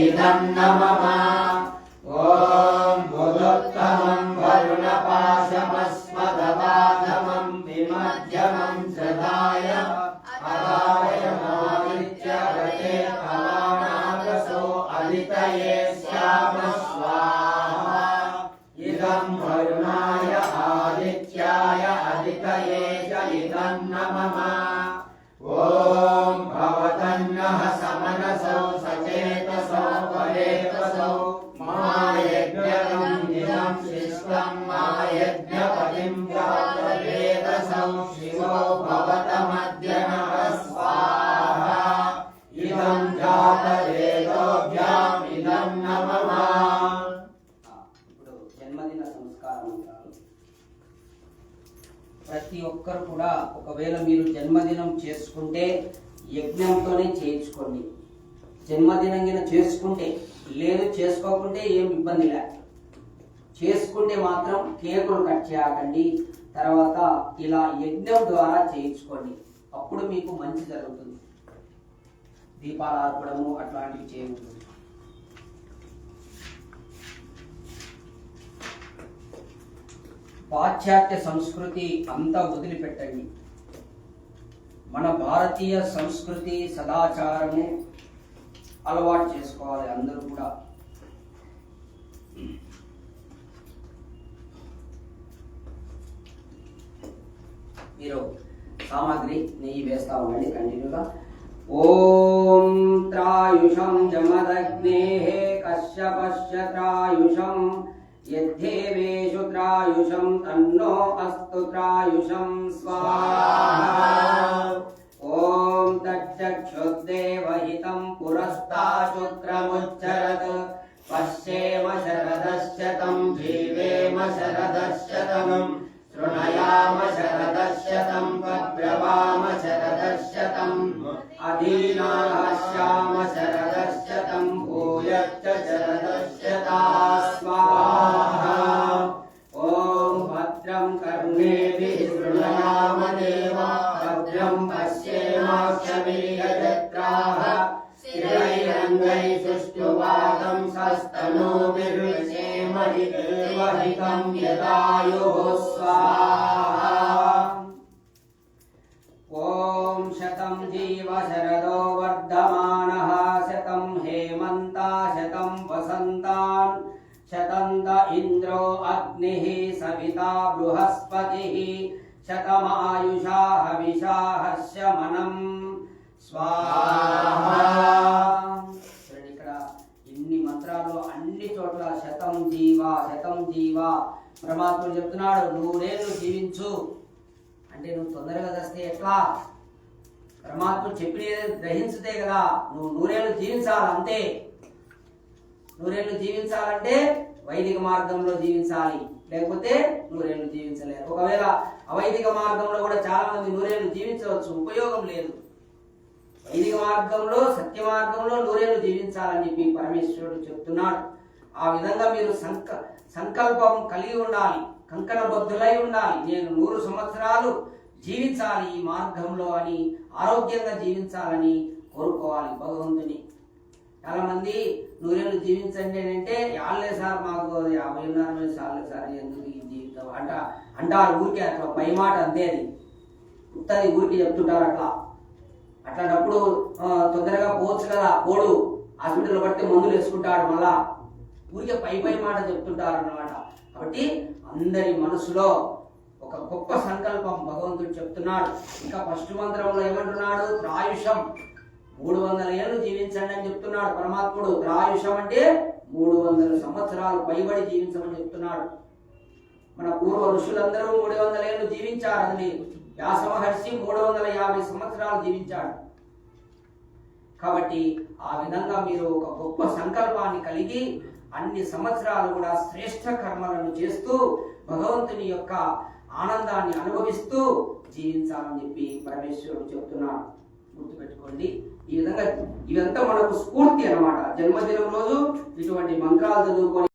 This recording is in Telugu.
इदं नमः। ॐ बुधोत्तमं वरुणपाशमस्मदवाधमं विमध्यमं श्रदाय अदायमादित्यवते अवानागसो अदितये स्याम स्वाहा। इदं वरुणाय आदित्याय अदितये च इदं नमः। ॐ भवतन्नः समनसो सचेतसो परेतसो मा यज्ञं दिनं शिष्टं मा यज्ञपतिं जातवेदसो शिवो भवतमद्य नमः स्वाहा। इदं जातवेदोभ्याम् इदं नमः। జన్మదిన సంస్కారం ప్రతి ఒక్కరు కూడా ఒకవేళ మీరు జన్మదినం చేసుకుంటే యజ్ఞంతోనే చేయించుకోండి. జన్మదినం చేసుకుంటే లేదు చేసుకోకుంటే ఏం ఇబ్బంది లేదు. చేసుకుంటే మాత్రం కేకులు కట్ చేయకండి. తర్వాత ఇలా యజ్ఞం ద్వారా చేయించుకోండి. అప్పుడు మీకు మంచి జరుగుతుంది. దీపాలు ఆర్పడము అట్లాంటివి చేయకూడదు. పాశ్చాత్య సంస్కృతి అంతా వదిలిపెట్టండి. మన భారతీయ సంస్కృతి సదాచారము అలవాటు చేసుకోవాలి అందరూ కూడా. మీరు సామాగ్రి నెయ్యి వేస్తా ఉండండి కంటిన్యూగా. ఓం త్రాయుషం జమదగ్నేః కశ్యపశ్చ త్రాయుషం యద్ధేవేషు త్రాయుషం తన్నో అస్తు త్రాయుషం స్వాహా. ఓం తచ్చక్షుర్దేవహితం పురస్తాశుక్రముచ్చరత్ పశ్యేమ శరదశ్శతం జీవేమ శరదశ్శతం శృణయామ శరదశ్శతం పబ్రవామ శరదశ్శతం అధీనాశ్యామ శరదశ్శతం భూయశ్చ శరదశ్శతా స్వాహా. ఓం భద్రం కర్ణేభిః శృణయామ దేవా భద్రం పశ్యేమాక్షమీయజత్రాః స్థిరైరంగైః సుష్ఠువాగం సస్తనూభిర్విషేమहि దేవహితం యదాయుః స్వాహా. ఓం శతం జీవ శరదో వర్ధమానః శతం హేమంతా శతం వసంతాన్ శతంత ఇంద్రో అగ్నిః సవితా బృహస్పతిః శతమాయుషా హవిషా హర్షమనం స్వాహా. ఇక్కడ ఇన్ని మంత్రాల్లో అన్ని చోట్ల శతం జీవ శతం జీవ. పరమాత్ముడు చెప్తున్నాడు నూరేళ్ళు జీవించు అంటే నువ్వు తొందరగా చస్తే ఎట్లా? పరమాత్ముడు చెప్పినది గ్రహించితే కదా. నువ్వు నూరేళ్ళు జీవించాలి అంతే. నూరేళ్ళు జీవించాలంటే వైదిక మార్గంలో జీవించాలి, లేకపోతే నూరేళ్ళు జీవించలేరు. ఒకవేళ అవైదిక మార్గంలో కూడా చాలా మంది నూరేళ్ళు జీవించవచ్చు, ఉపయోగం లేదు. వైదిక మార్గంలో సత్య మార్గంలో నూరేళ్ళు జీవించాలని చెప్పి పరమేశ్వరుడు చెప్తున్నాడు. ఆ విధంగా మీరు సంకల్పం కలిగి ఉండాలి, కంకణబద్ధులై ఉండాలి. నేను 100 సంవత్సరాలు జీవించాలి ఈ మార్గంలో అని, ఆరోగ్యంగా జీవించాలని కోరుకోవాలి భగవంతుని. చాలా మంది నూరేళ్ళు జీవించండి అంటే యాళ్ళే సార్ మాకు 50 సార్లు సార్ ఎందుకు ఈ జీవితం అంటారు. ఊరికే అట్లా పై మాట అంతే, అది ఉత్తది ఊరికి చెప్తుంటారు. అట్లాంటప్పుడు తొందరగా పోవచ్చు కదా. పోడు హాస్పిటల్ బట్టి మందులు వేసుకుంటాడు, మళ్ళా ఊరికే పై మాట చెప్తుంటారు అన్నమాట. కాబట్టి అందరి మనసులో ఒక గొప్ప సంకల్పం భగవంతుడు చెప్తున్నాడు. ఇంకా ఫస్ట్ మంత్రంలో ఏమంటున్నాడు? త్రాయుషం 300 ఏళ్ళు జీవించండి అని చెప్తున్నాడు పరమాత్ముడు. త్రాయుషం అంటే 300 సంవత్సరాలు పైబడి జీవించమని చెప్తున్నాడు. మన పూర్వ ఋషులందరూ 300 ఏళ్ళు జీవించారు. అది వ్యాస మహర్షి 350 సంవత్సరాలు జీవించాడు. కాబట్టి ఆ విధంగా మీరు ఒక గొప్ప సంకల్పాన్ని కలిగి అన్ని సంవత్సరాలు కూడా శ్రేష్ఠ కర్మలను చేస్తూ భగవంతుని యొక్క ఆనందాన్ని అనుభవిస్తూ జీవించాలని చెప్పి పరమేశ్వరుడు చెప్తున్నాడు. గుర్తుపెట్టుకోండి. ఈ విధంగా ఇదంతా మనకు స్ఫూర్తి అన్నమాట. జన్మదినం రోజు ఇటువంటి మంత్రాలు చదువుకొని